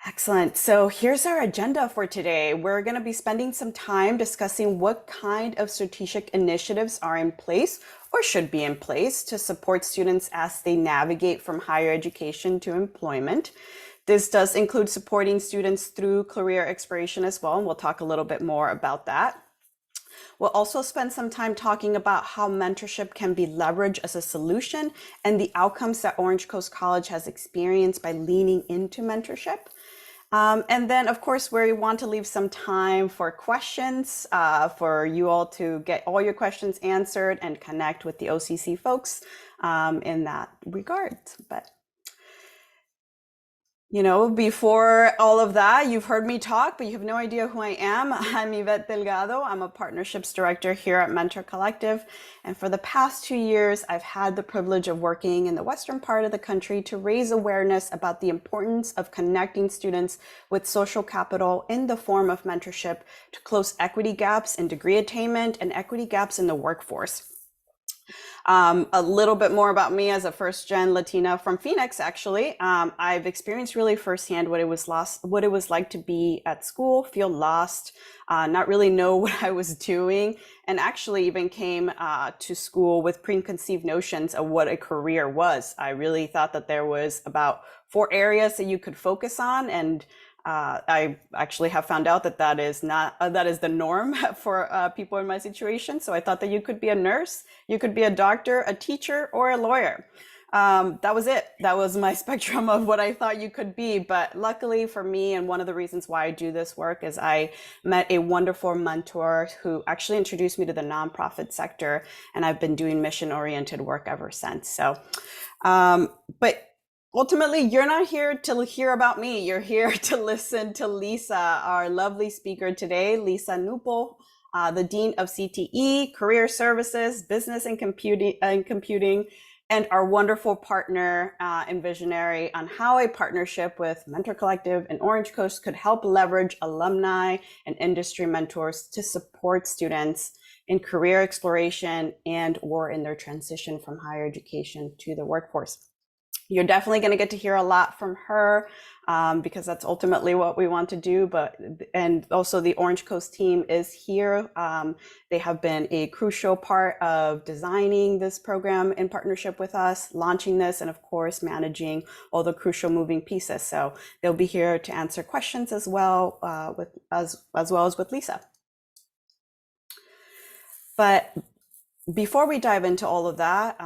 Excellent. So here's our agenda for today. We're going to be spending some time discussing what kind of strategic initiatives are in place or should be in place to support students as they navigate from higher education to employment. This does include supporting students through career exploration as well, and we'll talk a little bit more about that. We'll also spend some time talking about how mentorship can be leveraged as a solution and the outcomes that Orange Coast College has experienced by leaning into mentorship. And then, of course, we want to leave some time for questions, for you all to get all your questions answered and connect with the OCC folks in that regard. But before all of that, you've heard me talk, but you have no idea who I am. I'm Yvette Delgado. I'm a partnerships director here at Mentor Collective. And for the past 2 years, I've had the privilege of working in the western part of the country to raise awareness about the importance of connecting students with social capital in the form of mentorship to close equity gaps in degree attainment and equity gaps in the workforce. A little bit more about me as a first-gen Latina from Phoenix, actually. I've experienced really firsthand what it was like to be at school, feel lost, not really know what I was doing, and actually even came to school with preconceived notions of what a career was. I really thought that there was about 4 areas that you could focus on, and I actually have found out that that is the norm for people in my situation. So I thought that you could be a nurse, you could be a doctor, a teacher, or a lawyer. That was it. That was my spectrum of what I thought you could be. But luckily for me, and one of the reasons why I do this work is I met a wonderful mentor who actually introduced me to the nonprofit sector, and I've been doing mission-oriented work ever since. But ultimately, you're not here to hear about me. You're here to listen to Lisa, our lovely speaker today, Lisa Nupel, the Dean of CTE, Career Services, Business and Computing, and our wonderful partner and visionary on how a partnership with Mentor Collective and Orange Coast could help leverage alumni and industry mentors to support students in career exploration and or in their transition from higher education to the workforce. You're definitely going to get to hear a lot from her because that's ultimately what we want to do. And also the Orange Coast team is here. They have been a crucial part of designing this program in partnership with us, launching this, and of course, managing all the crucial moving pieces. So they'll be here to answer questions as well, as well as with Lisa. But before we dive into all of that,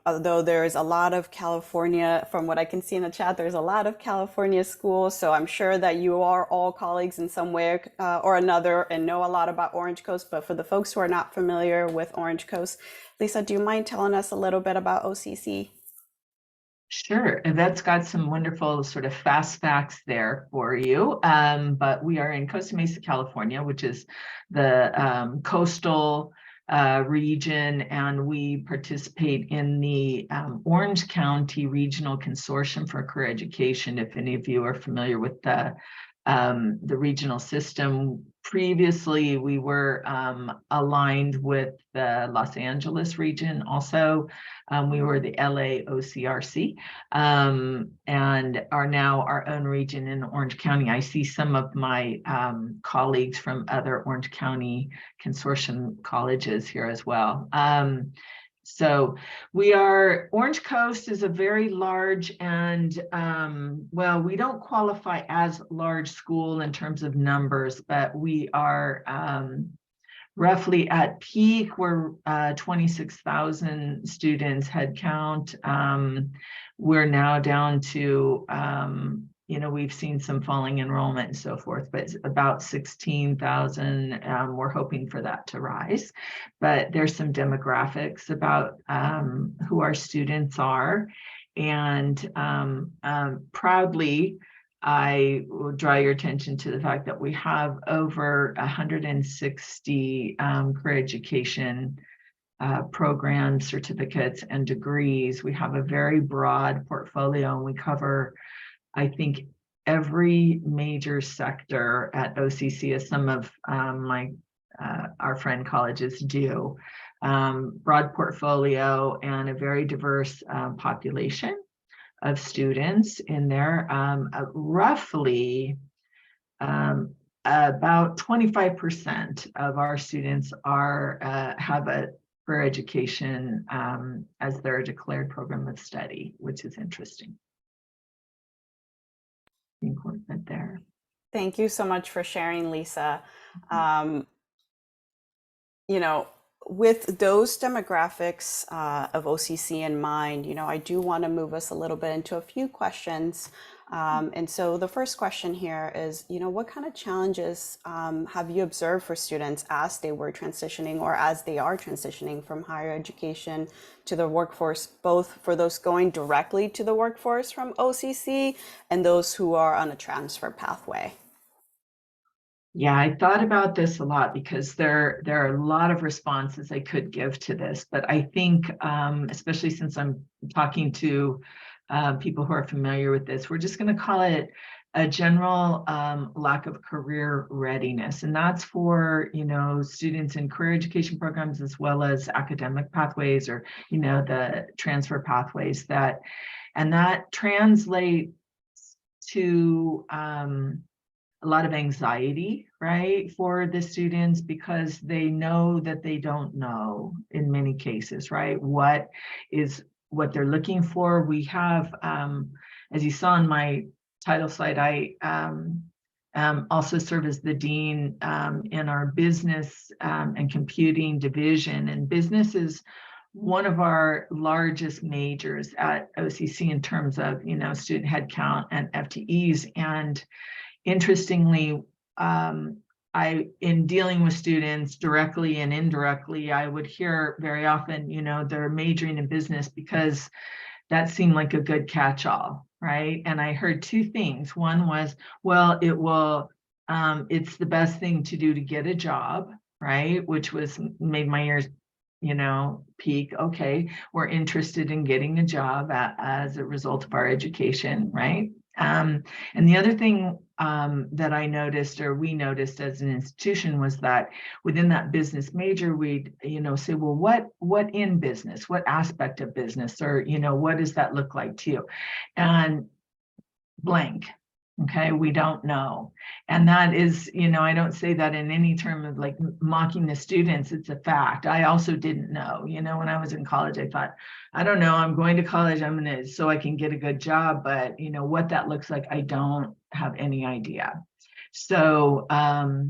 although there's a lot of California, from what I can see in the chat, there's a lot of California schools. So I'm sure that you are all colleagues in some way or another and know a lot about Orange Coast. But for the folks who are not familiar with Orange Coast, Lisa, do you mind telling us a little bit about OCC? Sure. Yvette's got some wonderful sort of fast facts there for you. But we are in Costa Mesa, California, which is the coastal region, and we participate in the Orange County Regional Consortium for Career Education. If any of you are familiar with the regional system, previously we were aligned with the Los Angeles region. Also, we were the LA OCRC and are now our own region in Orange County. I see some of my colleagues from other Orange County consortium colleges here as well. So Orange Coast is a very large and, well, we don't qualify as large school in terms of numbers, but we are roughly at peak, we're 26,000 students head count. We're now down to, we've seen some falling enrollment and so forth, but it's about 16,000. We're hoping for that to rise, but there's some demographics about who our students are. And proudly, I will draw your attention to the fact that we have over 160 career education programs, certificates, and degrees. We have a very broad portfolio, and we cover, I think, every major sector at OCC, as some of our friend colleges do. Broad portfolio and a very diverse population of students in there. Roughly about 25% of our students have a career education as their declared program of study, which is interesting. I think we're good there. Thank you so much for sharing, Lisa. You know, with those demographics of OCC in mind, I do want to move us a little bit into a few questions. And so the first question here is, what kind of challenges have you observed for students as they were transitioning or as they are transitioning from higher education to the workforce, both for those going directly to the workforce from OCC and those who are on a transfer pathway? Yeah, I thought about this a lot because there are a lot of responses I could give to this, but I think, especially since I'm talking to people who are familiar with this, we're just going to call it a general lack of career readiness, and that's for students in career education programs as well as academic pathways or the transfer pathways and that translates to a lot of anxiety, right, for the students because they know that they don't know in many cases, right, what they're looking for. We have, as you saw in my title slide, I also serve as the dean in our business and computing division, and business is one of our largest majors at OCC in terms of student headcount and FTEs. And interestingly, in dealing with students directly and indirectly, I would hear very often, they're majoring in business because that seemed like a good catch-all, right? And I heard two things. One was, well, it's the best thing to do to get a job, right? Which made my ears, peak. Okay, we're interested in getting a job as a result of our education, right? And the other thing that I noticed, or we noticed as an institution, was that within that business major, we'd say, well, what in business, what aspect of business, or what does that look like to you? And blank. Okay, we don't know. And that is, I don't say that in any term of like mocking the students. It's a fact. I also didn't know, when I was in college, I thought, I don't know, I'm going to college, so I can get a good job, but what that looks like, I don't have any idea. So I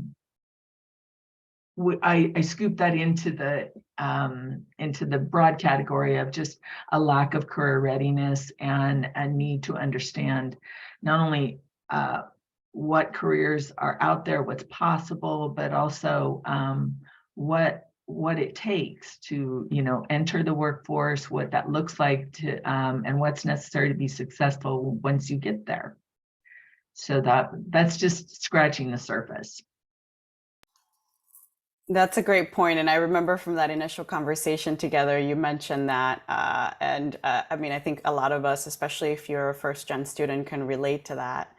scooped that into the broad category of just a lack of career readiness and a need to understand not only what careers are out there, what's possible, but also what it takes to enter the workforce, what that looks like and what's necessary to be successful once you get there. So that's just scratching the surface. That's a great point. And I remember from that initial conversation together, you mentioned that. I mean, I think a lot of us, especially if you're a first gen student, can relate to that.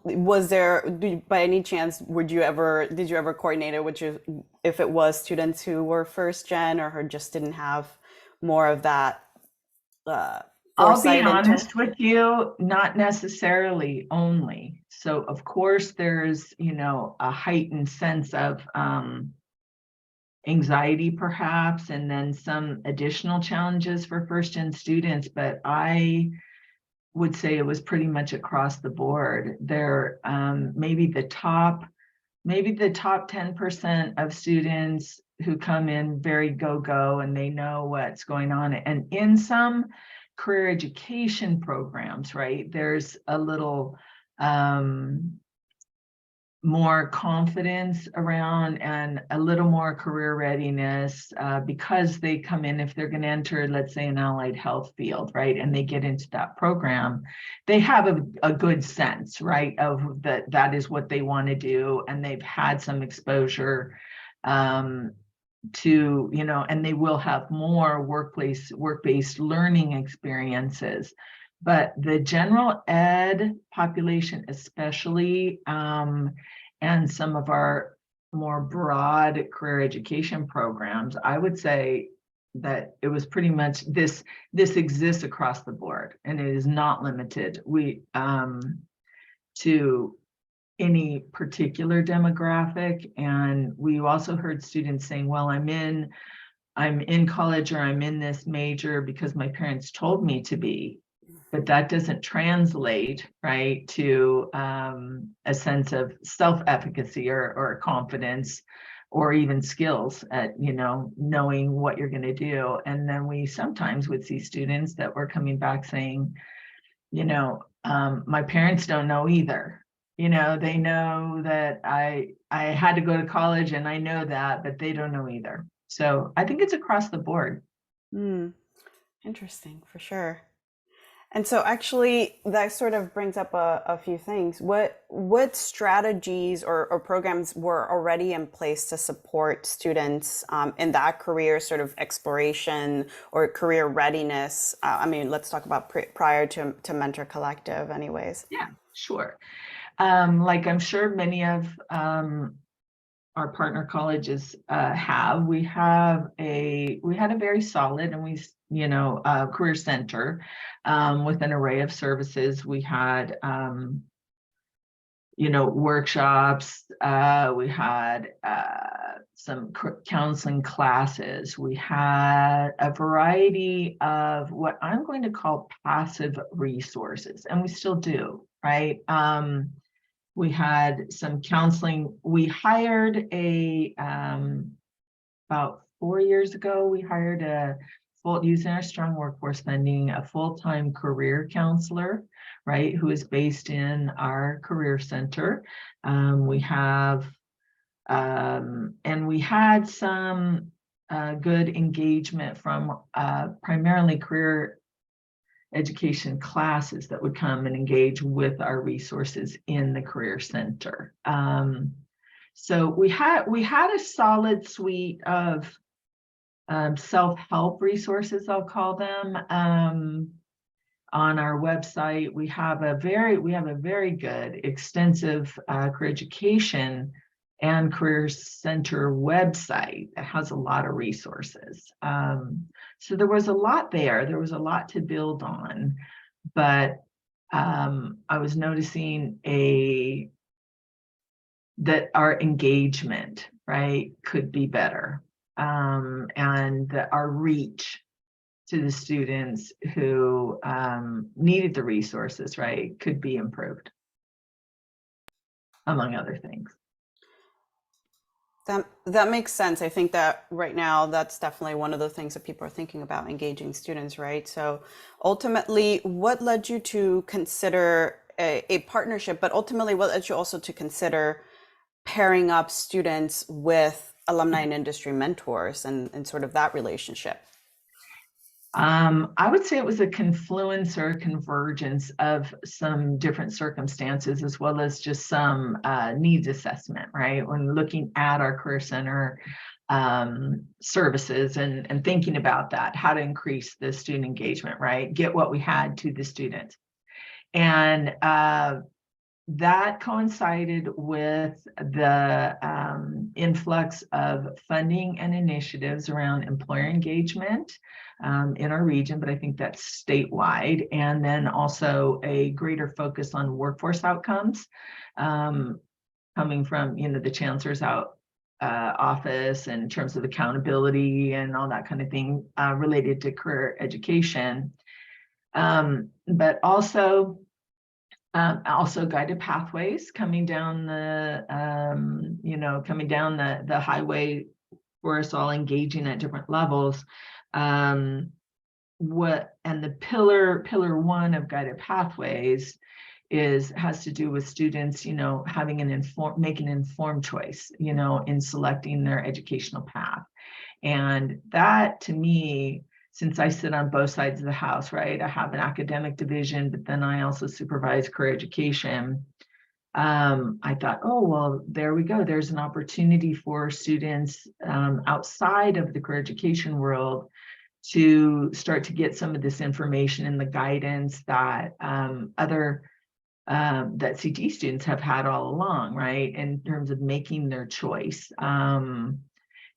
Was there, by any chance, did you ever coordinate it if it was students who were first gen or who just didn't have more of that I'll be foresight honest with you, not necessarily only. So of course there's, a heightened sense of anxiety perhaps, and then some additional challenges for first gen students, but I would say it was pretty much across the board. There, maybe the top 10% of students who come in very go and they know what's going on. And in some career education programs, right, there's a little more confidence around and a little more career readiness because they come in, if they're going to enter, let's say, an allied health field, right, and they get into that program, they have a good sense, right, of that is what they want to do, and they've had some exposure to, and they will have more work-based learning experiences. But the general ed population, especially, and some of our more broad career education programs, I would say that it was pretty much this exists across the board, and it is not limited to any particular demographic. And we also heard students saying, well, I'm in college, or I'm in this major because my parents told me to be, but that doesn't translate, right, to a sense of self-efficacy or confidence, or even skills at, knowing what you're going to do. And then we sometimes would see students that were coming back saying, my parents don't know either. They know that I had to go to college, and I know that, but they don't know either. So I think it's across the board. Interesting, for sure. And so actually that sort of brings up a few things. What strategies or programs were already in place to support students in that career sort of exploration or career readiness? I mean, let's talk about prior to Mentor Collective anyways. Yeah, sure. Like I'm sure many of our partner colleges have. We had a very solid, and career center with an array of services. We had workshops. We had some counseling classes. We had a variety of what I'm going to call passive resources, and we still do, right? We had some counseling. We hired about 4 years ago, we hired using our strong workforce funding, a full-time career counselor, right, who is based in our career center. And we had some good engagement from primarily career education classes that would come and engage with our resources in the career center. So we had a solid suite of self-help resources, I'll call them. On our website, we have a very good, extensive career education and career center website that has a lot of resources. So there was a lot there. There was a lot to build on, but I was noticing that our engagement, right, could be better, and that our reach to the students who needed the resources, right, could be improved, among other things. That makes sense. I think that right now that's definitely one of the things that people are thinking about, engaging students, right? So ultimately, what led you to consider a partnership, but ultimately what led you also to consider pairing up students with alumni and industry mentors and sort of that relationship? I would say it was a confluence or a convergence of some different circumstances, as well as just some needs assessment, right? When looking at our career center services and thinking about that, how to increase the student engagement, right? Get what we had to the students. And that coincided with the influx of funding and initiatives around employer engagement in our region, but I think that's statewide, and then also a greater focus on workforce outcomes coming from the chancellor's office in terms of accountability and all that kind of thing related to career education, but also guided pathways coming down the highway for us all, engaging at different levels. And the pillar one of guided pathways has to do with students, having making an informed choice, in selecting their educational path. And that, to me, since I sit on both sides of the house, right? I have an academic division, but then I also supervise career education. I thought, oh, well, there we go. There's an opportunity for students outside of the career education world to start to get some of this information and the guidance that that CT students have had all along, right? In terms of making their choice.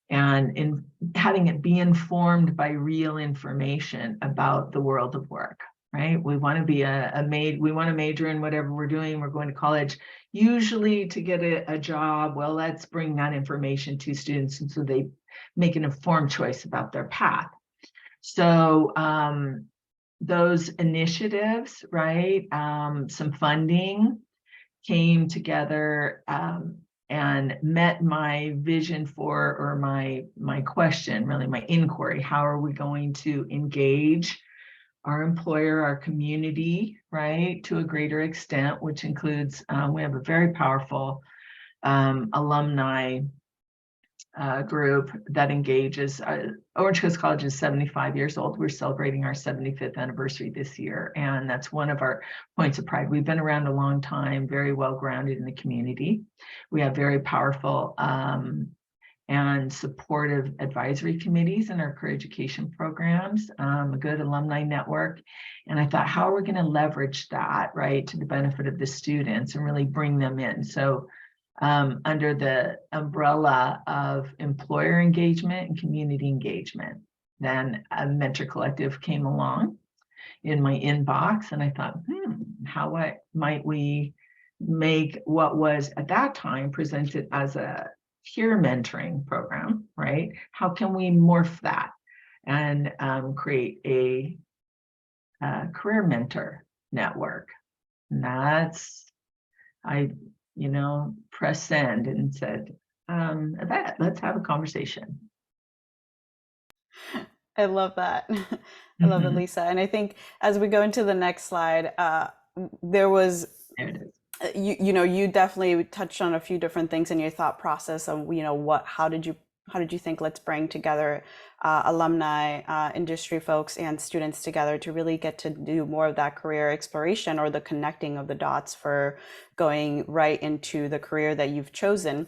and in having it be informed by real information about the world of work, right? We want to be we want to major in whatever we're doing. We're going to college usually to get a job. Well, let's bring that information to students, and so they make an informed choice about their path. So those initiatives, right? Some funding came together and met my vision for, or my question, really my inquiry. How are we going to engage our employer, our community, right, to a greater extent, which includes, we have a very powerful alumni group that engages. Orange Coast College is 75 years old. We're celebrating our 75th anniversary this year, and that's one of our points of pride. We've been around a long time, very well grounded in the community. We have very powerful and supportive advisory committees in our career education programs, a good alumni network. And I thought, how are we going to leverage that, right, to the benefit of the students and really bring them in? So under the umbrella of employer engagement and community engagement. Then a Mentor Collective came along in my inbox, and I thought, how might we make what was at that time presented as a peer mentoring program, right? How can we morph that and create a career mentor network? And that's, press send and said, Yvette, let's have a conversation. I love that. I love it, Lisa. And I think as we go into the next slide, there was, There it is. you definitely touched on a few different things in your thought process of, how did you think let's bring together alumni, industry folks, and students together to really get to do more of that career exploration or the connecting of the dots for going right into the career that you've chosen.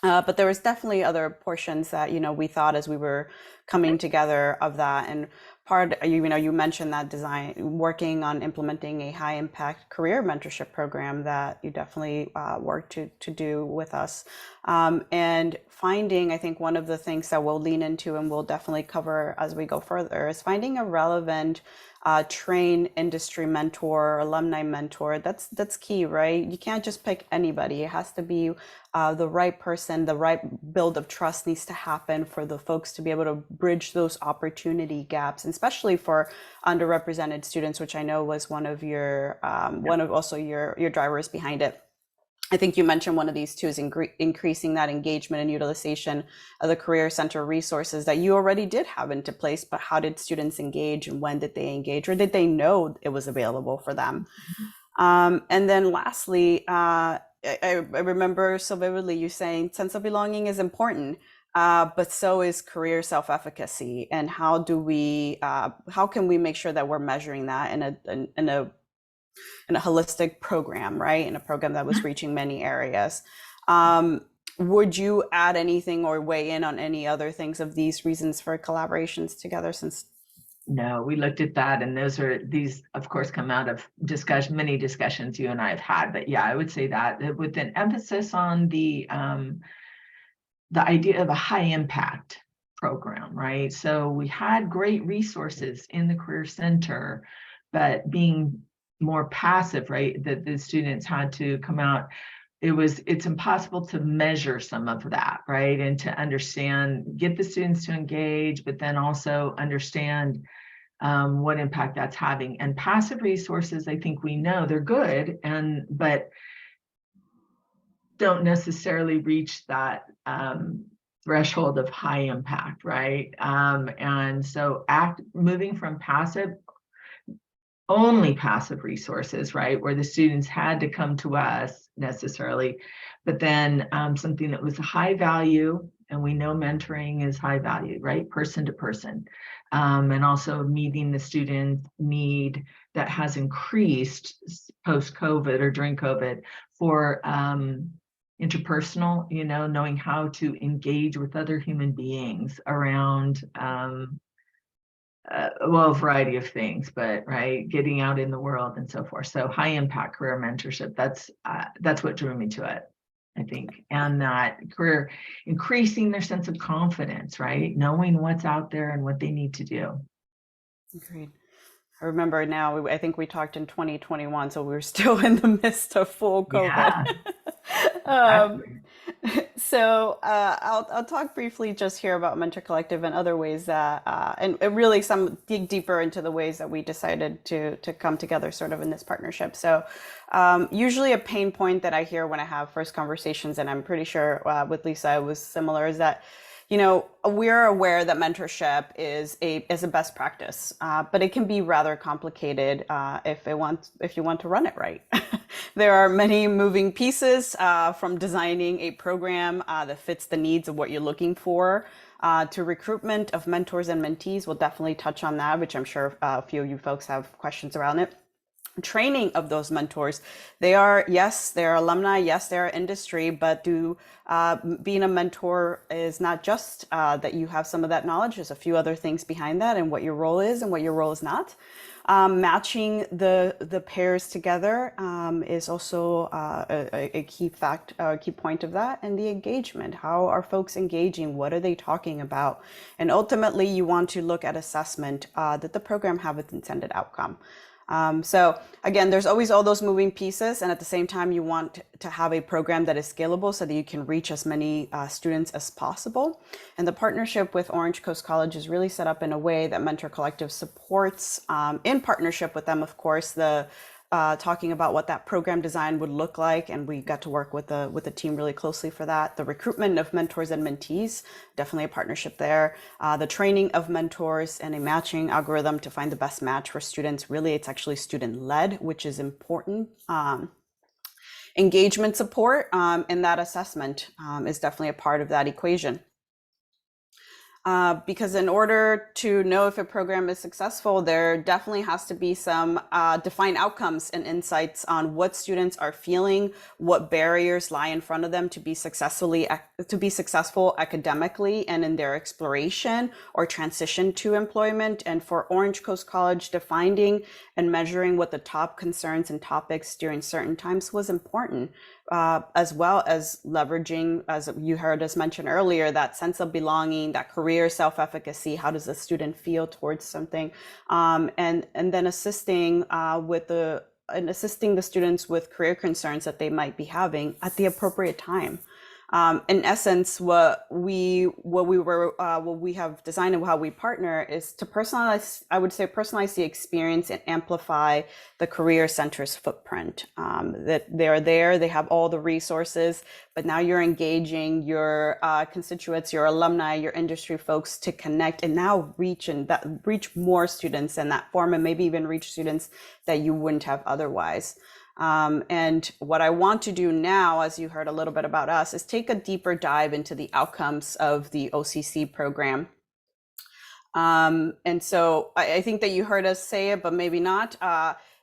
But there was definitely other portions that, we thought as we were coming together of that. And you mentioned that design, working on implementing a high impact career mentorship program that you definitely worked to do with us. And finding, I think one of the things that we'll lean into and we'll definitely cover as we go further is finding a relevant trained industry mentor, alumni mentor. That's key, right? You can't just pick anybody. It has to be the right person. The right build of trust needs to happen for the folks to be able to bridge those opportunity gaps, and especially for underrepresented students, which I know was one of your your drivers behind it. I think you mentioned one of these too is increasing that engagement and utilization of the Career Center resources that you already did have into place, but how did students engage and when did they engage, or did they know it was available for them? And then lastly, I remember so vividly you saying sense of belonging is important, but so is career self-efficacy. And how can we make sure that we're measuring that in a holistic program, right? In a program that was reaching many areas. Would you add anything or weigh in on any other things of these reasons for collaborations together? No, we looked at that, and these of course come out of many discussions you and I have had. But yeah, I would say that with an emphasis on the idea of a high impact program, right? So we had great resources in the Career Center, but being more passive, right? That the students had to come out. It's impossible to measure some of that, right? And to get the students to engage, but then also understand what impact that's having. And passive resources, I think we know they're good, but don't necessarily reach that threshold of high impact, right? And so moving from only passive resources, right, where the students had to come to us necessarily, but then something that was high value, and we know mentoring is high value, right, person to person, and also meeting the student need that has increased post-COVID or during COVID for interpersonal, knowing how to engage with other human beings around a variety of things, but right, getting out in the world and so forth. So high impact career mentorship, that's what drew me to it. I think, and that career increasing their sense of confidence, right? Knowing what's out there and what they need to do. Agreed. I remember now, I think we talked in 2021, so we were still in the midst of full COVID. Yeah, um, exactly. I'll talk briefly just here about Mentor Collective and other ways that, and really some dig deeper into the ways that we decided to come together sort of in this partnership. So usually a pain point that I hear when I have first conversations, and I'm pretty sure with Lisa it was similar, is that we're aware that mentorship is a best practice, but it can be rather complicated if you want to run it right. There are many moving pieces from designing a program that fits the needs of what you're looking for to recruitment of mentors and mentees. We'll definitely touch on that, which I'm sure a few of you folks have questions around it. Training of those mentors. Yes, they're alumni, yes, they're industry, but being a mentor is not just that you have some of that knowledge. There's a few other things behind that and what your role is and what your role is not. Matching the pairs together is also a key point of that, and the engagement. How are folks engaging? What are they talking about? And ultimately, you want to look at assessment that the program have its intended outcome. So again, there's always all those moving pieces, and at the same time, you want to have a program that is scalable so that you can reach as many students as possible. And the partnership with Orange Coast College is really set up in a way that Mentor Collective supports, in partnership with them, of course, talking about what that program design would look like, and we got to work with the team really closely for that. The recruitment of mentors and mentees, definitely a partnership there. The training of mentors and a matching algorithm to find the best match for students. Really, it's actually student-led, which is important. Engagement support and that assessment is definitely a part of that equation. Because in order to know if a program is successful, there definitely has to be some defined outcomes and insights on what students are feeling, what barriers lie in front of them to be successful academically and in their exploration or transition to employment. And for Orange Coast College, defining and measuring what the top concerns and topics during certain times was important. As well as leveraging, as you heard us mention earlier, that sense of belonging, that career self-efficacy. How does the student feel towards something, and then assisting the students with career concerns that they might be having at the appropriate time. In essence, what we have designed and how we partner is to personalize, I would say, personalize the experience and amplify the career center's footprint. That they're there, they have all the resources, but now you're engaging your constituents, your alumni, your industry folks to connect and now reach more students in that form, and maybe even reach students that you wouldn't have otherwise. And what I want to do now, as you heard a little bit about us, is take a deeper dive into the outcomes of the OCC program. And so I think that you heard us say it, but maybe not.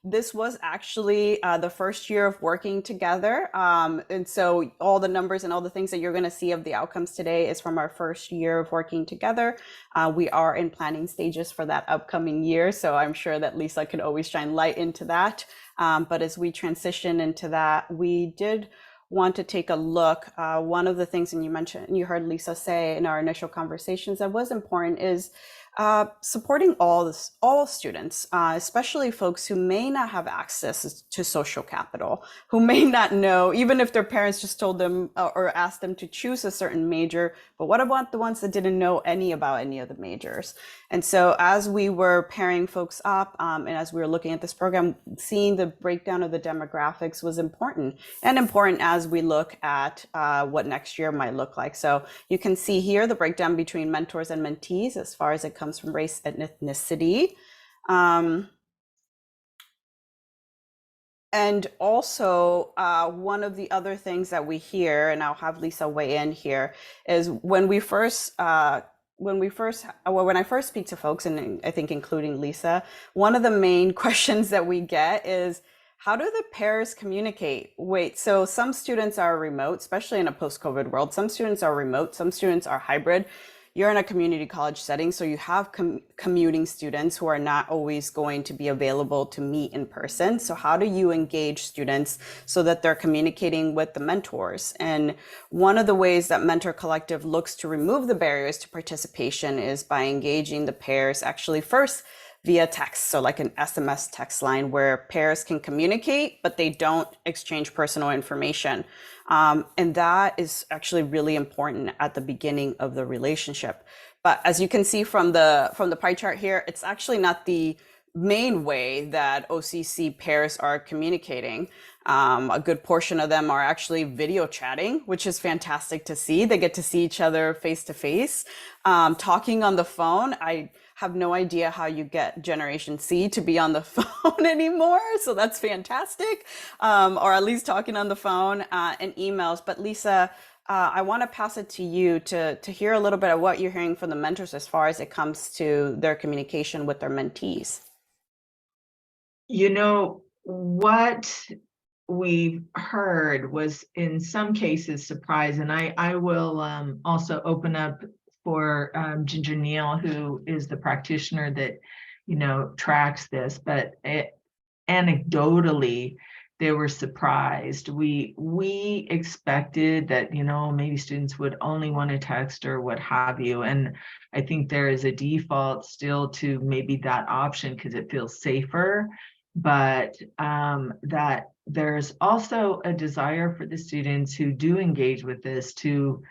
This was actually the first year of working together. And so all the numbers and all the things that you're going to see of the outcomes today is from our first year of working together. We are in planning stages for that upcoming year. So I'm sure that Lisa could always shine light into that. But as we transition into that, we did want to take a look. One of the things, and you heard Lisa say in our initial conversations, that was important is supporting all students, especially folks who may not have access to social capital, who may not know, even if their parents just told them or asked them to choose a certain major, but what about the ones that didn't know about any of the majors? And so as we were pairing folks up and as we were looking at this program, seeing the breakdown of the demographics was important, and important as we look at what next year might look like. So you can see here the breakdown between mentors and mentees as far as it comes from race and ethnicity. And also, one of the other things that we hear, and I'll have Lisa weigh in here, is when I first speak to folks, and I think including Lisa, one of the main questions that we get is, how do the pairs communicate? Wait, so some students are remote, especially in a post-COVID world. Some students are remote, some students are hybrid. you're in a community college setting, so you have commuting students who are not always going to be available to meet in person. So how do you engage students so that they're communicating with the mentors? And one of the ways that Mentor Collective looks to remove the barriers to participation is by engaging the pairs actually first via text. So like an SMS text line where pairs can communicate, but they don't exchange personal information. And that is actually really important at the beginning of the relationship. But as you can see from the pie chart here, it's actually not the main way that OCC pairs are communicating. A good portion of them are actually video chatting, which is fantastic to see. They get to see each other face to face. Talking on the phone, I have no idea how you get Generation C to be on the phone anymore. So that's fantastic. Or at least talking on the phone and emails. But Lisa, I want to pass it to you to hear a little bit of what you're hearing from the mentors as far as it comes to their communication with their mentees. You know, what we've heard was in some cases surprise, and I will also open up for Ginger Neal, who is the practitioner that, you know, tracks this, but anecdotally, they were surprised. We expected that, you know, maybe students would only want to text or what have you. And I think there is a default still to maybe that option because it feels safer, but that there's also a desire for the students who do engage with this to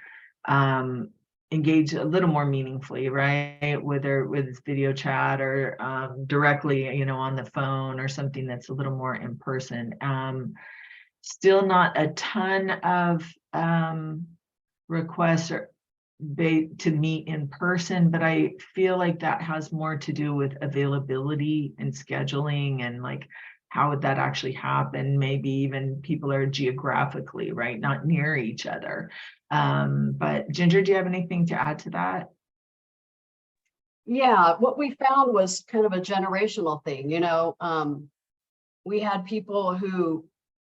engage a little more meaningfully, right? Whether with video chat or directly, you know, on the phone or something that's a little more in person. Still not a ton of requests or to meet in person, but I feel like that has more to do with availability and scheduling and like how would that actually happen? Maybe even people are geographically, right, not near each other. But Ginger, do you have anything to add to that? Yeah, what we found was kind of a generational thing. You know, we had people who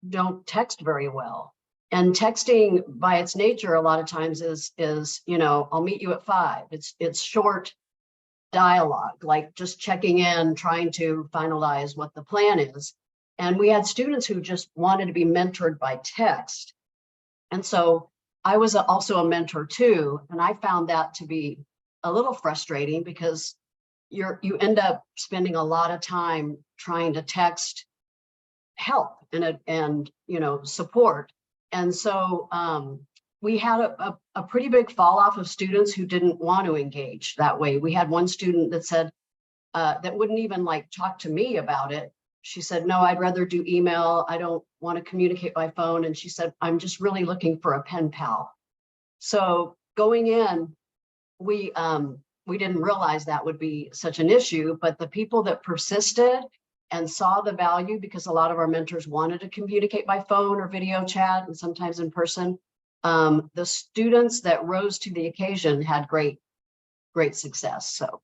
don't text very well. And texting by its nature, a lot of times is, you know, I'll meet you at 5. It's short dialogue, like just checking in, trying to finalize what the plan is. And we had students who just wanted to be mentored by text. And so I was also a mentor too. And I found that to be a little frustrating because you end up spending a lot of time trying to text help and you know, support. And so we had a pretty big fall off of students who didn't want to engage that way. We had one student that said that wouldn't even like talk to me about it. She said, no, I'd rather do email. I don't want to communicate by phone. And she said, I'm just really looking for a pen pal. So going in, we didn't realize that would be such an issue, but the people that persisted and saw the value, because a lot of our mentors wanted to communicate by phone or video chat and sometimes in person, the students that rose to the occasion had great success. So.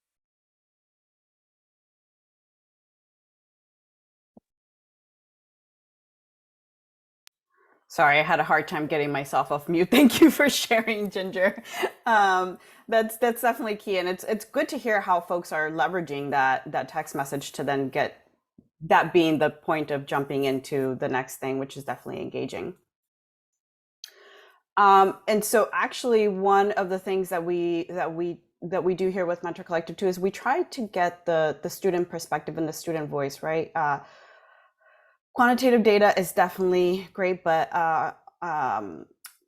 Sorry, I had a hard time getting myself off mute. Thank you for sharing, Ginger. That's definitely key, and it's good to hear how folks are leveraging that text message to then get that being the point of jumping into the next thing, which is definitely engaging. And so, actually, one of the things that we do here with Mentor Collective too is we try to get the student perspective and the student voice, right? Quantitative data is definitely great, but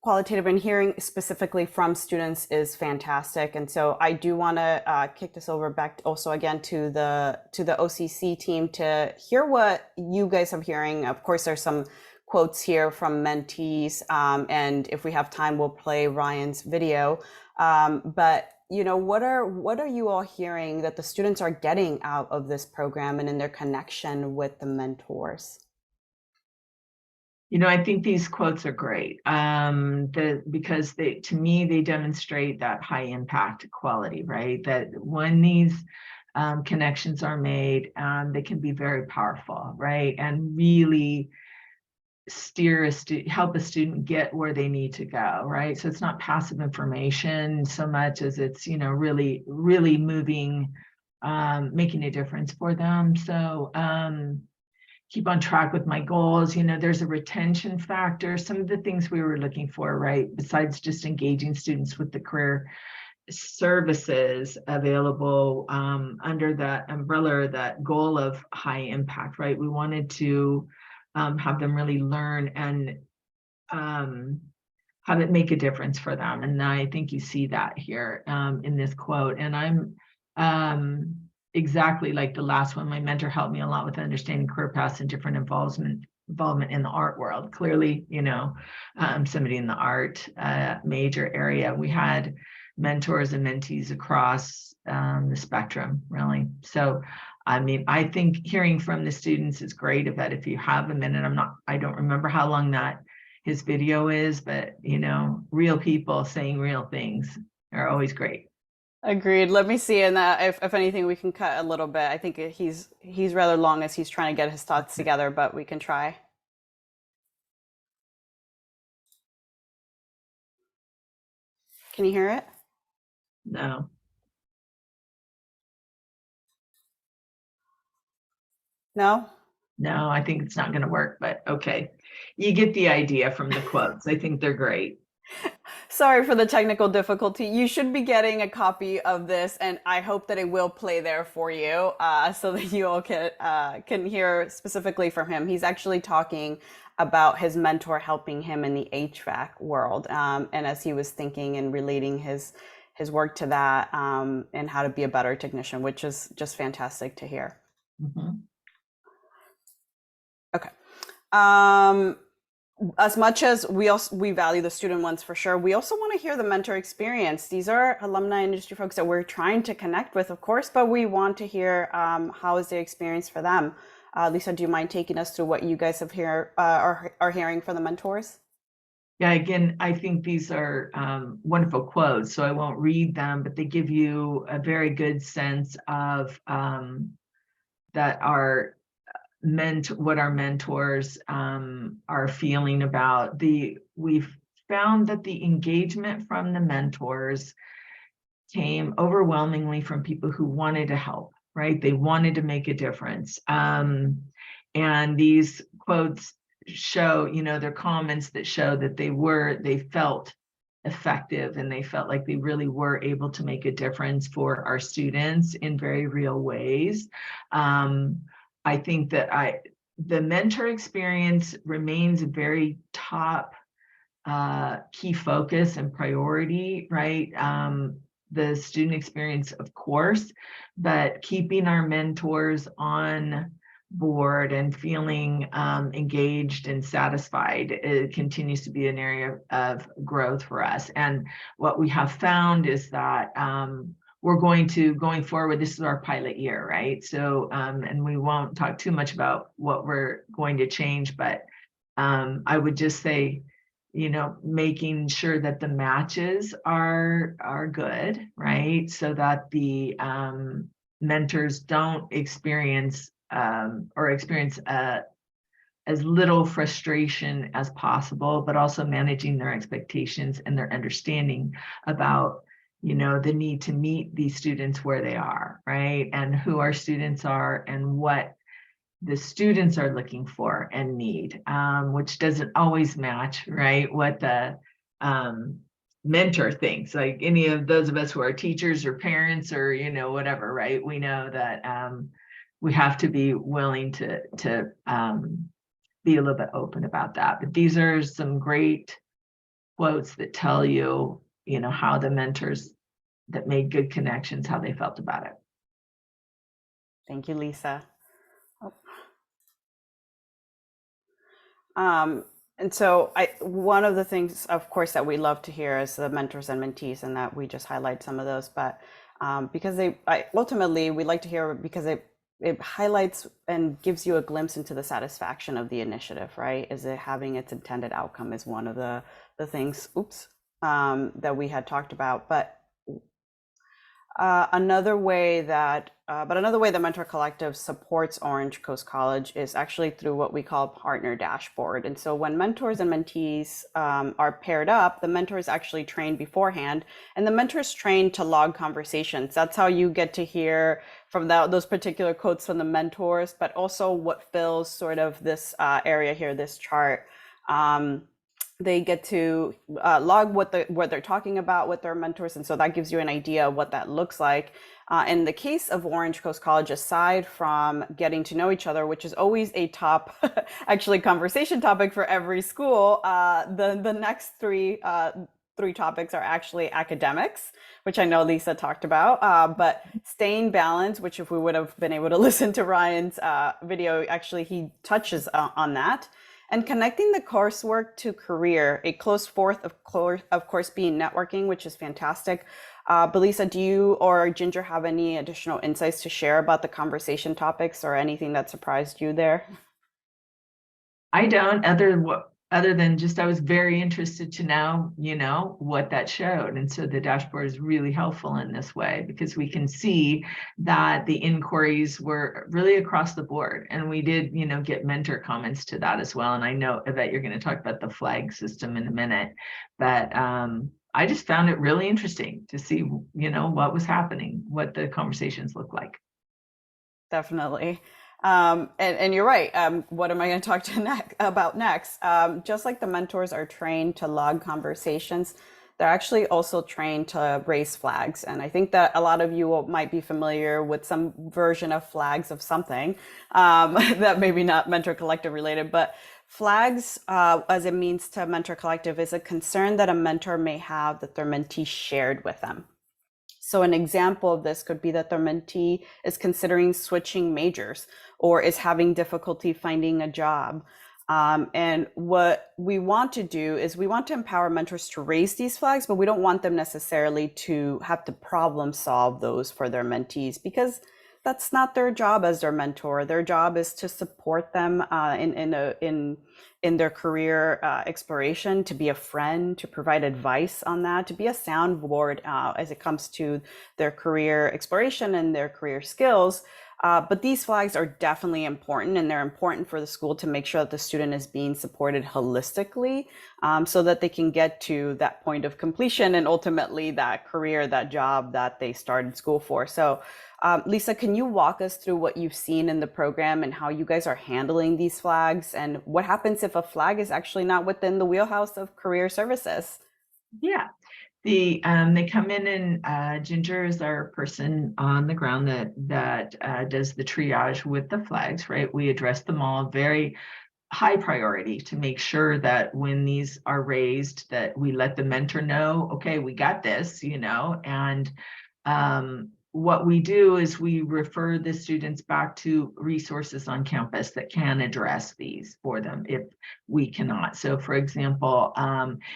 qualitative and hearing specifically from students is fantastic. And so I do want to kick this over back also again to the OCC team to hear what you guys are hearing. Of course, there's some quotes here from mentees, and if we have time, we'll play Ryan's video. But you know, what are you all hearing that the students are getting out of this program and in their connection with the mentors? You know, I think these quotes are great because to me, they demonstrate that high impact quality, right? That when these connections are made, they can be very powerful, right? And really steer help a student get where they need to go, right? So it's not passive information so much as it's, really, really moving, making a difference for them. So keep on track with my goals. There's a retention factor. Some of the things we were looking for, right, besides just engaging students with the career services available under that umbrella, that goal of high impact, right? We wanted to have them really learn and have it make a difference for them. And I think you see that here in this quote. And I'm exactly like the last one. My mentor helped me a lot with understanding career paths and different involvement in the art world. Clearly, somebody in the art major area. We had mentors and mentees across the spectrum, really. So I think hearing from the students is great. If you have a minute, I don't remember how long that his video is, but real people saying real things are always great. Agreed. Let me see, and if anything, we can cut a little bit. I think he's rather long as he's trying to get his thoughts together, but we can try. Can you hear it? No. No? No, I think it's not going to work, but okay. You get the idea from the quotes. I think they're great. Sorry for the technical difficulty. You should be getting a copy of this, and I hope that it will play there for you, so that you all can hear specifically from him. He's actually talking about his mentor helping him in the HVAC world, and as he was thinking and relating his work to that, and how to be a better technician, which is just fantastic to hear. Mm-hmm. Okay. As much as we value the student ones for sure, we also want to hear the mentor experience. These are alumni industry folks that we're trying to connect with, of course, but we want to hear how is the experience for them. Lisa, do you mind taking us through what you guys have are hearing from the mentors? Yeah, again, I think these are wonderful quotes, so I won't read them, but they give you a very good sense of that what our mentors are feeling about we've found that the engagement from the mentors came overwhelmingly from people who wanted to help, right? They wanted to make a difference. And these quotes show, their comments that show that they felt effective, and they felt like they really were able to make a difference for our students in very real ways. I think that the mentor experience remains a very top key focus and priority, right? The student experience, of course, but keeping our mentors on board and feeling engaged and satisfied, it continues to be an area of growth for us. And what we have found is that we're going forward, this is our pilot year, right? So, and we won't talk too much about what we're going to change, but I would just say, making sure that the matches are good, right? So that the mentors don't experience as little frustration as possible, but also managing their expectations and their understanding about the need to meet these students where they are, right? And who our students are and what the students are looking for and need, which doesn't always match, right, what the mentor thinks. Like any of those of us who are teachers or parents or whatever, right? We know that we have to be willing to be a little bit open about that. But these are some great quotes that tell you, how the mentors that made good connections, how they felt about it. Thank you, Lisa. And so one of the things, of course, that we love to hear is the mentors and mentees, and that we just highlight some of those, but because ultimately we like to hear because it highlights and gives you a glimpse into the satisfaction of the initiative, right? Is it having its intended outcome is one of the things, that we had talked about. But another way that But another way the Mentor Collective supports Orange Coast College is actually through what we call partner dashboard. And so when mentors and mentees are paired up, the mentor is actually trained beforehand, and the mentor is trained to log conversations. That's how you get to hear from those particular quotes from the mentors, but also what fills sort of this area here, this chart. They get to log what they're talking about with their mentors, and so that gives you an idea of what that looks like. In the case of Orange Coast College, aside from getting to know each other, which is always a top actually conversation topic for every school, the next three topics are actually academics, which I know Lisa talked about, but staying balanced, which if we would have been able to listen to Ryan's video, actually he touches on that. And connecting the coursework to career, a close fourth of course being networking, which is fantastic. But Lisa, do you or Ginger have any additional insights to share about the conversation topics or anything that surprised you there? I don't, other than just I was very interested to know, what that showed. And so the dashboard is really helpful in this way because we can see that the inquiries were really across the board. And we did, get mentor comments to that as well. And I know that you're going to talk about the flag system in a minute, but I just found it really interesting to see, what was happening, what the conversations look like. Definitely. And you're right. What am I going to talk about next? Just like the mentors are trained to log conversations, they're actually also trained to raise flags. And I think that a lot of you might be familiar with some version of flags of something that maybe not Mentor Collective related, but flags, as it means to Mentor Collective, is a concern that a mentor may have that their mentee shared with them. So an example of this could be that their mentee is considering switching majors or is having difficulty finding a job. And what we want to do is we want to empower mentors to raise these flags, but we don't want them necessarily to have to problem solve those for their mentees because that's not their job as their mentor. Their job is to support them in their career exploration, to be a friend, to provide advice on that, to be a soundboard as it comes to their career exploration and their career skills. But these flags are definitely important, and they're important for the school to make sure that the student is being supported holistically so that they can get to that point of completion and ultimately that career, that job that they started school for. So Lisa, can you walk us through what you've seen in the program and how you guys are handling these flags and what happens if a flag is actually not within the wheelhouse of career services? Yeah. They come in and Ginger is our person on the ground that does the triage with the flags, right? We address them all very high priority to make sure that when these are raised, that we let the mentor know, okay, we got this, and what we do is we refer the students back to resources on campus that can address these for them if we cannot. So for example,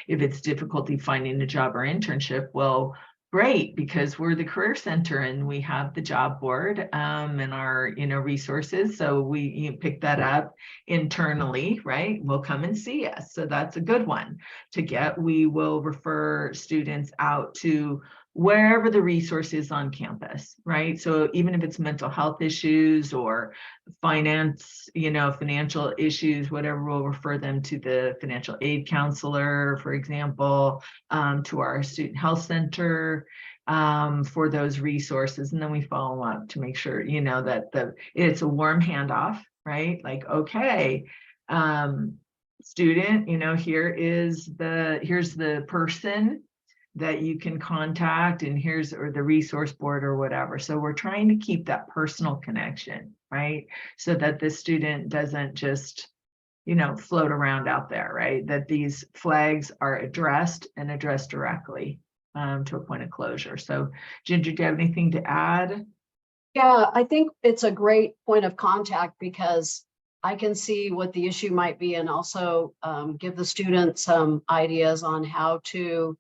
if it's difficulty finding a job or internship, well, great, because we're the career center and we have the job board and our resources. So we pick that up internally, right? We'll come and see us. So that's a good one to get. We will refer students out to wherever the resource is on campus, right? So even if it's mental health issues or finance, financial issues, whatever, we'll refer them to the financial aid counselor, for example, to our student health center for those resources. And then we follow up to make sure, that it's a warm handoff, right? Like, okay, student, here's the person that you can contact, and or the resource board or whatever. So we're trying to keep that personal connection, right? So that the student doesn't just, float around out there, right? That these flags are addressed and addressed directly to a point of closure. So Ginger, do you have anything to add? Yeah, I think it's a great point of contact because I can see what the issue might be and also give the students some ideas on how to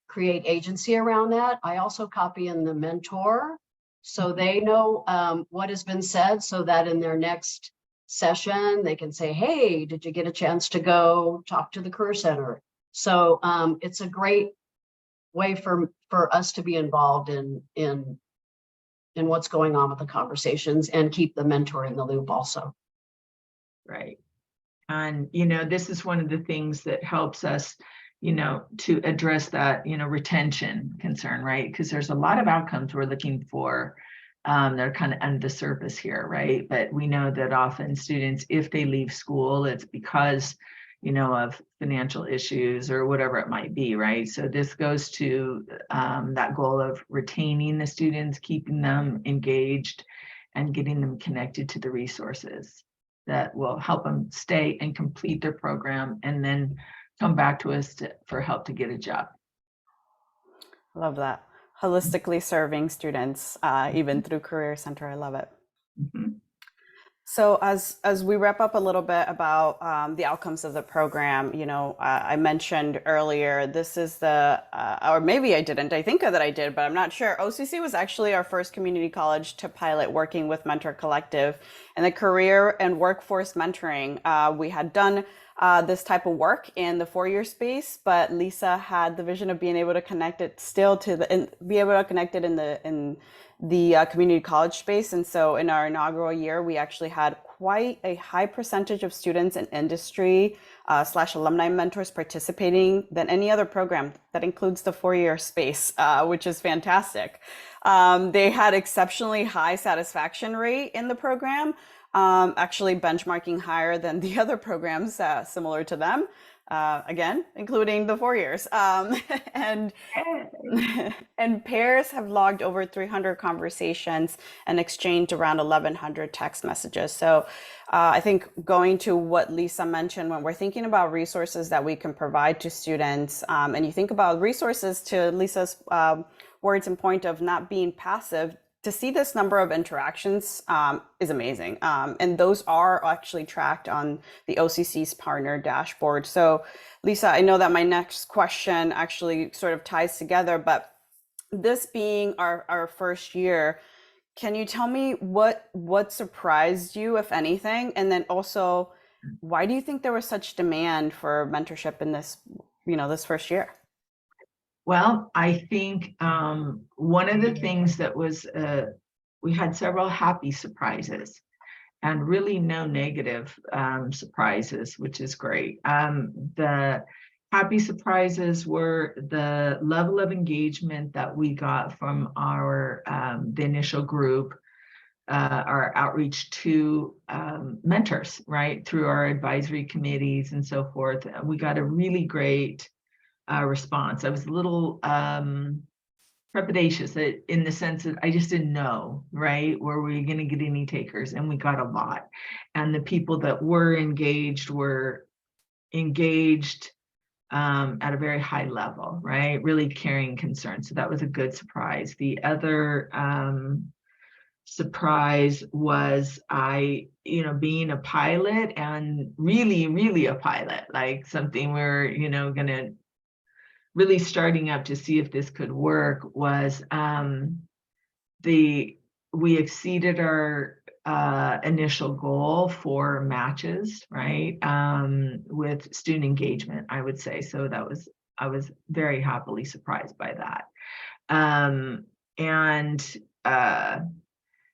create agency around that. I also copy in the mentor so they know what has been said so that in their next session, they can say, hey, did you get a chance to go talk to the career center? So it's a great way for us to be involved in in what's going on with the conversations and keep the mentor in the loop also. Right. And, this is one of the things that helps us, to address that, retention concern, right? Because there's a lot of outcomes we're looking for. They're kind of under the surface here, right? But we know that often students, if they leave school, it's because, of financial issues or whatever it might be, right? So this goes to that goal of retaining the students, keeping them engaged, and getting them connected to the resources that will help them stay and complete their program and then come back to us for help to get a job. Love that. Holistically serving students, even through Career Center. I love it. Mm-hmm. So as we wrap up a little bit about the outcomes of the program, I mentioned earlier, this is or maybe I didn't, I think that I did, but I'm not sure. OCC was actually our first community college to pilot working with Mentor Collective and the career and workforce mentoring. We had done this type of work in the four-year space, but Lisa had the vision of being able to connect it still be able to connect it in the community college space. And so in our inaugural year, we actually had quite a high percentage of students in industry / alumni mentors participating than any other program that includes the four-year space, which is fantastic. They had exceptionally high satisfaction rate in the program, actually benchmarking higher than the other programs similar to them. Again, including the 4 years. And pairs have logged over 300 conversations and exchanged around 1,100 text messages. So I think going to what Lisa mentioned, when we're thinking about resources that we can provide to students, and you think about resources to Lisa's words and point of not being passive, to see this number of interactions is amazing. And those are actually tracked on the OCC's partner dashboard. So Lisa, I know that my next question actually sort of ties together, but this being our first year, can you tell me what surprised you, if anything? And then also, why do you think there was such demand for mentorship in this, this first year? Well, I think one of the things that was, we had several happy surprises and really no negative surprises, which is great. The happy surprises were the level of engagement that we got from our the initial group, our outreach to mentors, right, through our advisory committees and so forth. We got a really great response. I was a little trepidatious in the sense that I just didn't know, right, were we going to get any takers, and we got a lot. And the people that were engaged at a very high level, right, really caring concern. So that was a good surprise. The other surprise was being a pilot, and really a pilot, like something we're gonna really starting up to see if this could work, was we exceeded our initial goal for matches, right, with student engagement, I would say. So I was very happily surprised by that. And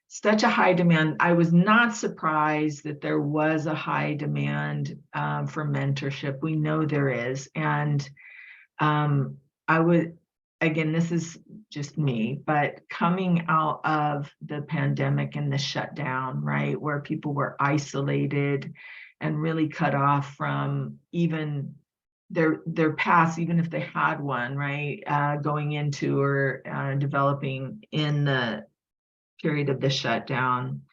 such a high demand. I was not surprised that there was a high demand for mentorship. We know there is. And I would, again, this is just me, but coming out of the pandemic and the shutdown, right, where people were isolated and really cut off from even their paths, even if they had one, right, going into or developing in the period of the shutdown,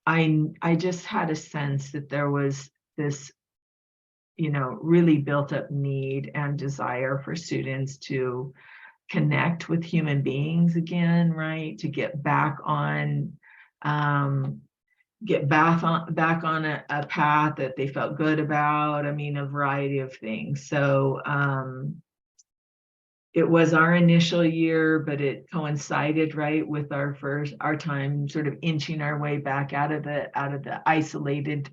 I just had a sense that there was this really built up need and desire for students to connect with human beings again, right? To get back on a path that they felt good about. I mean, a variety of things. So it was our initial year, but it coincided, right, with our time sort of inching our way back out of the isolated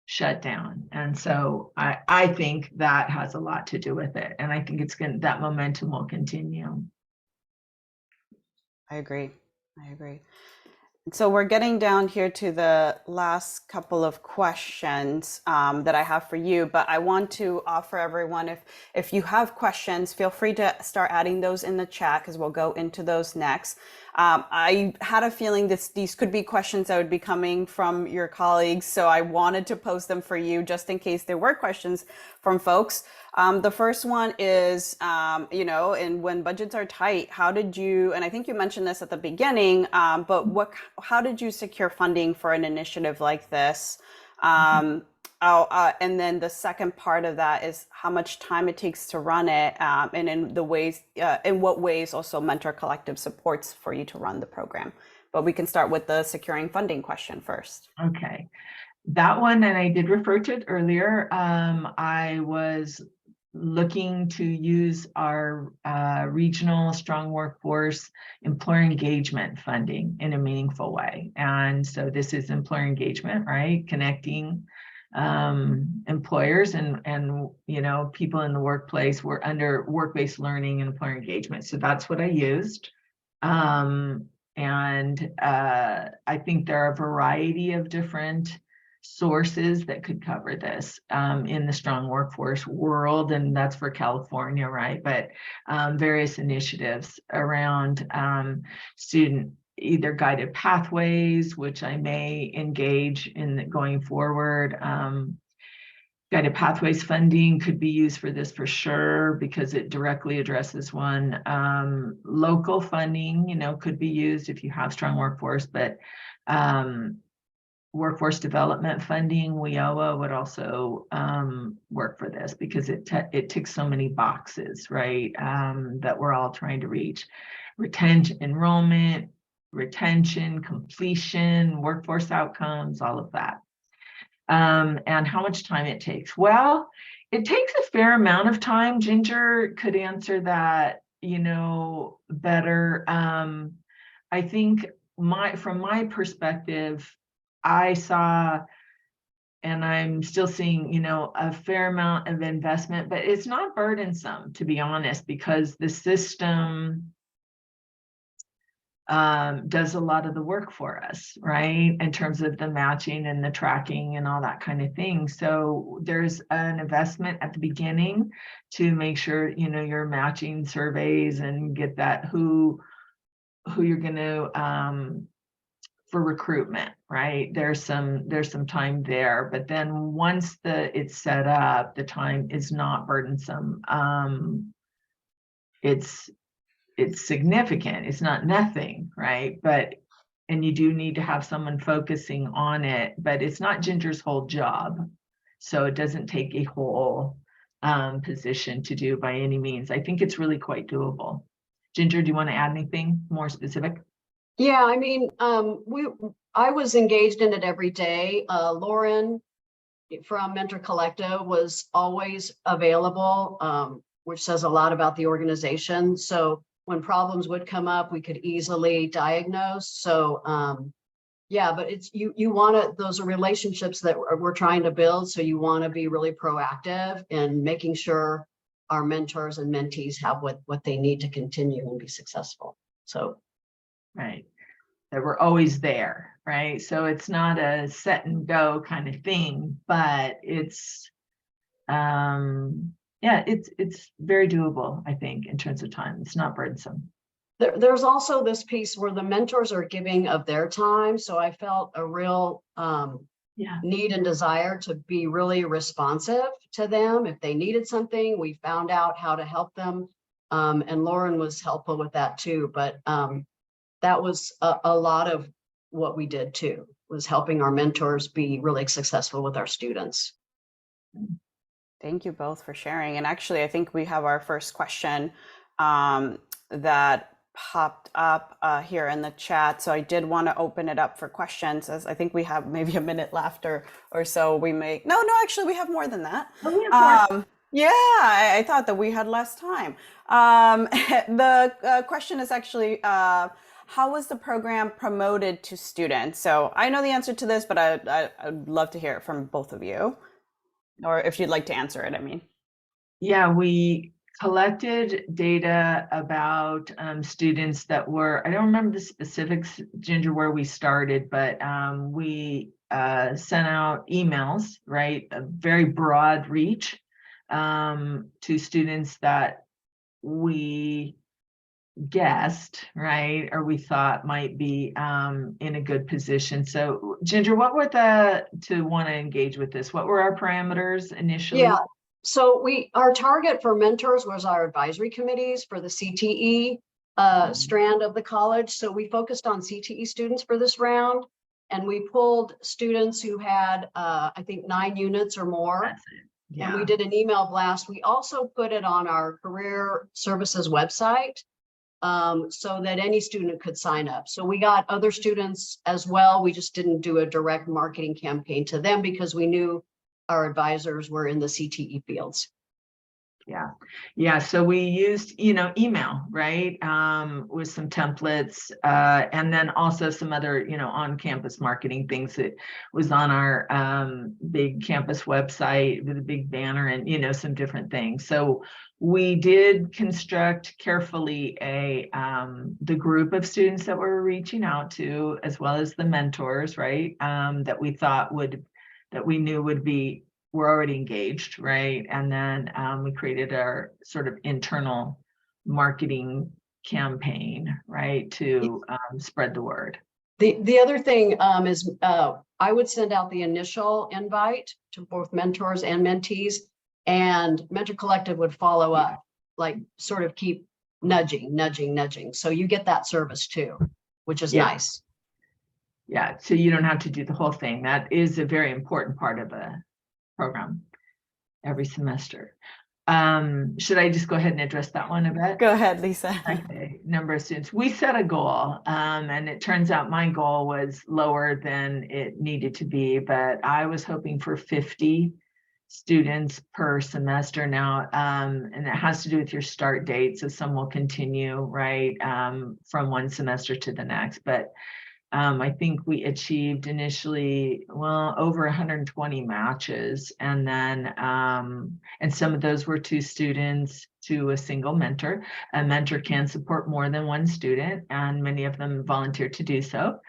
shutdown. And so I think that has a lot to do with it. And I think that momentum will continue. I agree. I agree. So we're getting down here to the last couple of questions that I have for you, but I want to offer everyone, if you have questions, feel free to start adding those in the chat because we'll go into those next. I had a feeling these could be questions that would be coming from your colleagues, so I wanted to post them for you just in case there were questions from folks. The first one is, and when budgets are tight, how did you, and I think you mentioned this at the beginning, but how did you secure funding for an initiative like this? And then the second part of that is how much time it takes to run it, and in what ways also Mentor Collective supports for you to run the program. But we can start with the securing funding question first. Okay. That one, and I did refer to it earlier. I was looking to use our regional strong workforce employer engagement funding in a meaningful way. And so this is employer engagement, right? Connecting employers and people in the workplace. We're under work-based learning and employer engagement. So that's what I used. And I think there are a variety of different sources that could cover this in the strong workforce world, and that's for California, right? But various initiatives around student either guided pathways, which I may engage in going forward. Guided pathways funding could be used for this for sure because it directly addresses one. Local funding, could be used if you have strong workforce, but workforce development funding, WIOA, would also work for this because it ticks so many boxes, right? That we're all trying to reach. Retention, enrollment, retention, completion, workforce outcomes, all of that. And how much time it takes. Well, it takes a fair amount of time. Ginger could answer that, better. I think from my perspective, I saw, and I'm still seeing, a fair amount of investment, but it's not burdensome, to be honest, because the system does a lot of the work for us, right? In terms of the matching and the tracking and all that kind of thing. So there's an investment at the beginning to make sure, you're matching surveys and get that who you're going to, for recruitment, right? There's some time there, but then once it's set up, the time is not burdensome. It's significant. It's not nothing, right? And you do need to have someone focusing on it, but it's not Ginger's whole job. So it doesn't take a whole position to do by any means. I think it's really quite doable. Ginger, do you want to add anything more specific? Yeah, I mean, I was engaged in it every day. Lauren from Mentor Collective was always available, which says a lot about the organization. So when problems would come up, we could easily diagnose. So yeah, but it's you want to, those are relationships that we're trying to build. So you want to be really proactive in making sure our mentors and mentees have what they need to continue and be successful. So right, that we're always there, right? So it's not a set and go kind of thing, but it's it's very doable, I think, in terms of time. It's not burdensome. There's also this piece where the mentors are giving of their time. So I felt a real need and desire to be really responsive to them. If they needed something, we found out how to help them. And Lauren was helpful with that too. But that was a lot of what we did too, was helping our mentors be really successful with our students. Thank you both for sharing. And actually, I think we have our first question that popped up here in the chat. So I did want to open it up for questions, as I think we have maybe a minute left or so. We may, no, actually we have more than that. Yeah, I thought that we had less time. The question is actually, how was the program promoted to students? So I know the answer to this, but I'd love to hear it from both of you. Or if you'd like to answer it, I mean. Yeah, we collected data about students that were, I don't remember the specifics, Ginger, where we started, but we sent out emails, right? A very broad reach to students that we guessed, right, or we thought might be in a good position. So Ginger, what were to want to engage with this? What were our parameters initially? Yeah. So our target for mentors was our advisory committees for the CTE strand of the college. So we focused on CTE students for this round, and we pulled students who had, I think, 9 units or more. That's it. Yeah. And we did an email blast. We also put it on our career services website so that any student could sign up. So we got other students as well. We just didn't do a direct marketing campaign to them because we knew our advisors were in the CTE fields. Yeah. So we used, email, right? With some templates, and then also some other, on-campus marketing things that was on our big campus website with a big banner and, some different things. So we did construct carefully the group of students that we're reaching out to, as well as the mentors, right? That we knew were already engaged, right? And then we created our sort of internal marketing campaign, right, to spread the word. The other thing is I would send out the initial invite to both mentors and mentees, and Mentor Collective would follow up, like sort of keep nudging. So you get that service too, which is nice. Yeah, so you don't have to do the whole thing. That is a very important part of a program every semester. Should I just go ahead and address that one a bit? Go ahead, Lisa. Okay, number of students. We set a goal, and it turns out my goal was lower than it needed to be, but I was hoping for 50 students per semester now, and it has to do with your start date. So some will continue, right, from one semester to the next, but I think we achieved initially, over 120 matches. And then, and some of those were 2 students to a single mentor. A mentor can support more than 1 student, and many of them volunteered to do so.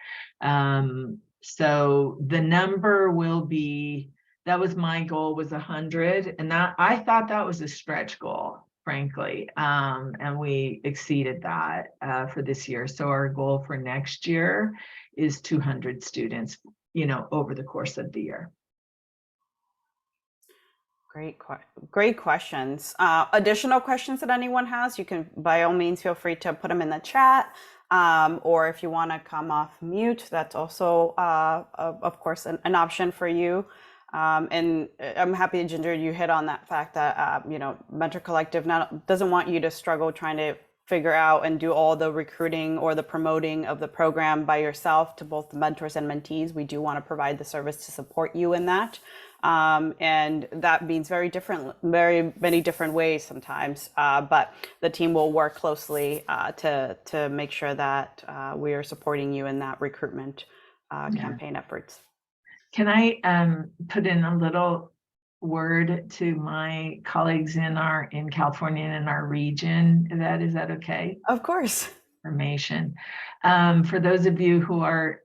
So the number will be, that was my goal, was 100. And that, I thought that was a stretch goal, frankly, and we exceeded that for this year. So our goal for next year is 200 students, over the course of the year. Great questions. Additional questions that anyone has, you can by all means feel free to put them in the chat, or if you want to come off mute, that's also of course an option for you. And I'm happy, Ginger, you hit on that fact that, Mentor Collective doesn't want you to struggle trying to figure out and do all the recruiting or the promoting of the program by yourself to both the mentors and mentees. We do want to provide the service to support you in that. And that means very many different ways sometimes, but the team will work closely to make sure that we are supporting you in that recruitment campaign efforts. Can I put in a little word to my colleagues in California and in our region? Is that okay? Of course. Information. For those of you who are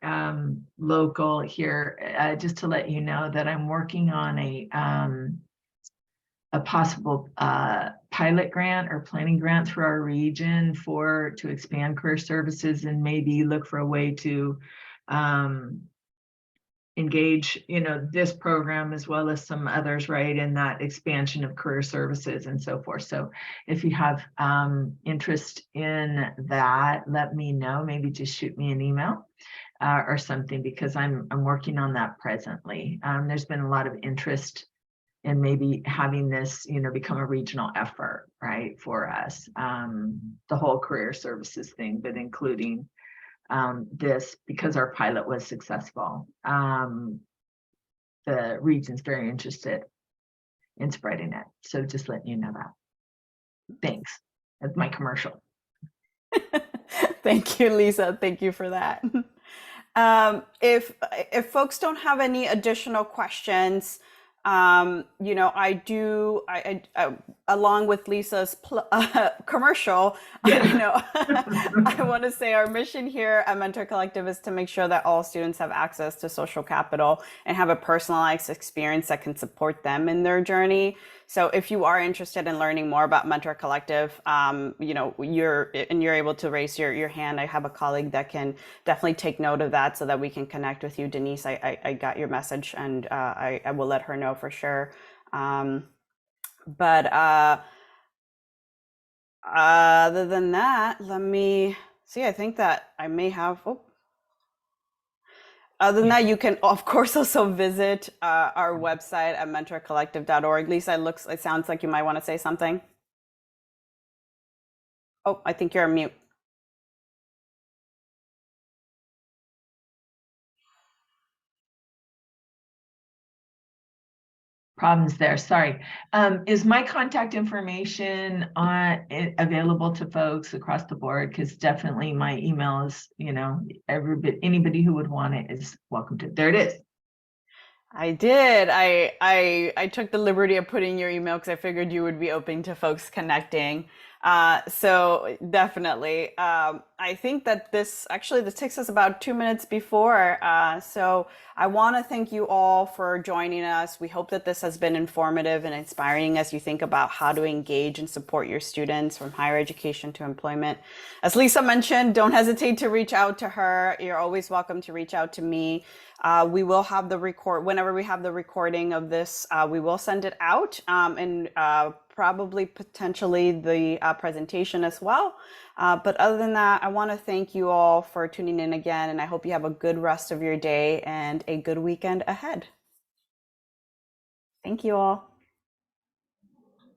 local here, just to let you know that I'm working on a possible pilot grant or planning grant for our region to expand career services and maybe look for a way to engage, this program as well as some others, right, in that expansion of career services and so forth. So if you have interest in that, let me know. Maybe just shoot me an email or something, because I'm working on that presently. There's been a lot of interest in maybe having this, become a regional effort, right, for us. The whole career services thing, but including this, because our pilot was successful. The region's very interested in spreading it. So just letting you know that. Thanks. That's my commercial. Thank you, Lisa. Thank you for that. If folks don't have any additional questions, I do, along with Lisa's commercial, Yeah. I want to say our mission here at Mentor Collective is to make sure that all students have access to social capital and have a personalized experience that can support them in their journey. So if you are interested in learning more about Mentor Collective, you're able to raise your hand. I have a colleague that can definitely take note of that so that we can connect with you. Denise, I got your message, and I will let her know for sure. But other than that, let me see. I think that I may have. Oh, other than that, you can, of course, also visit our website at mentorcollective.org. Lisa, it sounds like you might want to say something. Oh, I think you're on mute. Problems there. Sorry. Is my contact information available to folks across the board? Because definitely my email is, anybody who would want it is welcome to. There it is. I did. I took the liberty of putting your email because I figured you would be open to folks connecting. So definitely. I think that this takes us about 2 minutes before. So I want to thank you all for joining us. We hope that this has been informative and inspiring as you think about how to engage and support your students from higher education to employment. As Lisa mentioned, don't hesitate to reach out to her. You're always welcome to reach out to me. We will have whenever we have the recording of this, we will send it out, and probably potentially the presentation as well. But other than that, I want to thank you all for tuning in again, and I hope you have a good rest of your day and a good weekend ahead. Thank you all.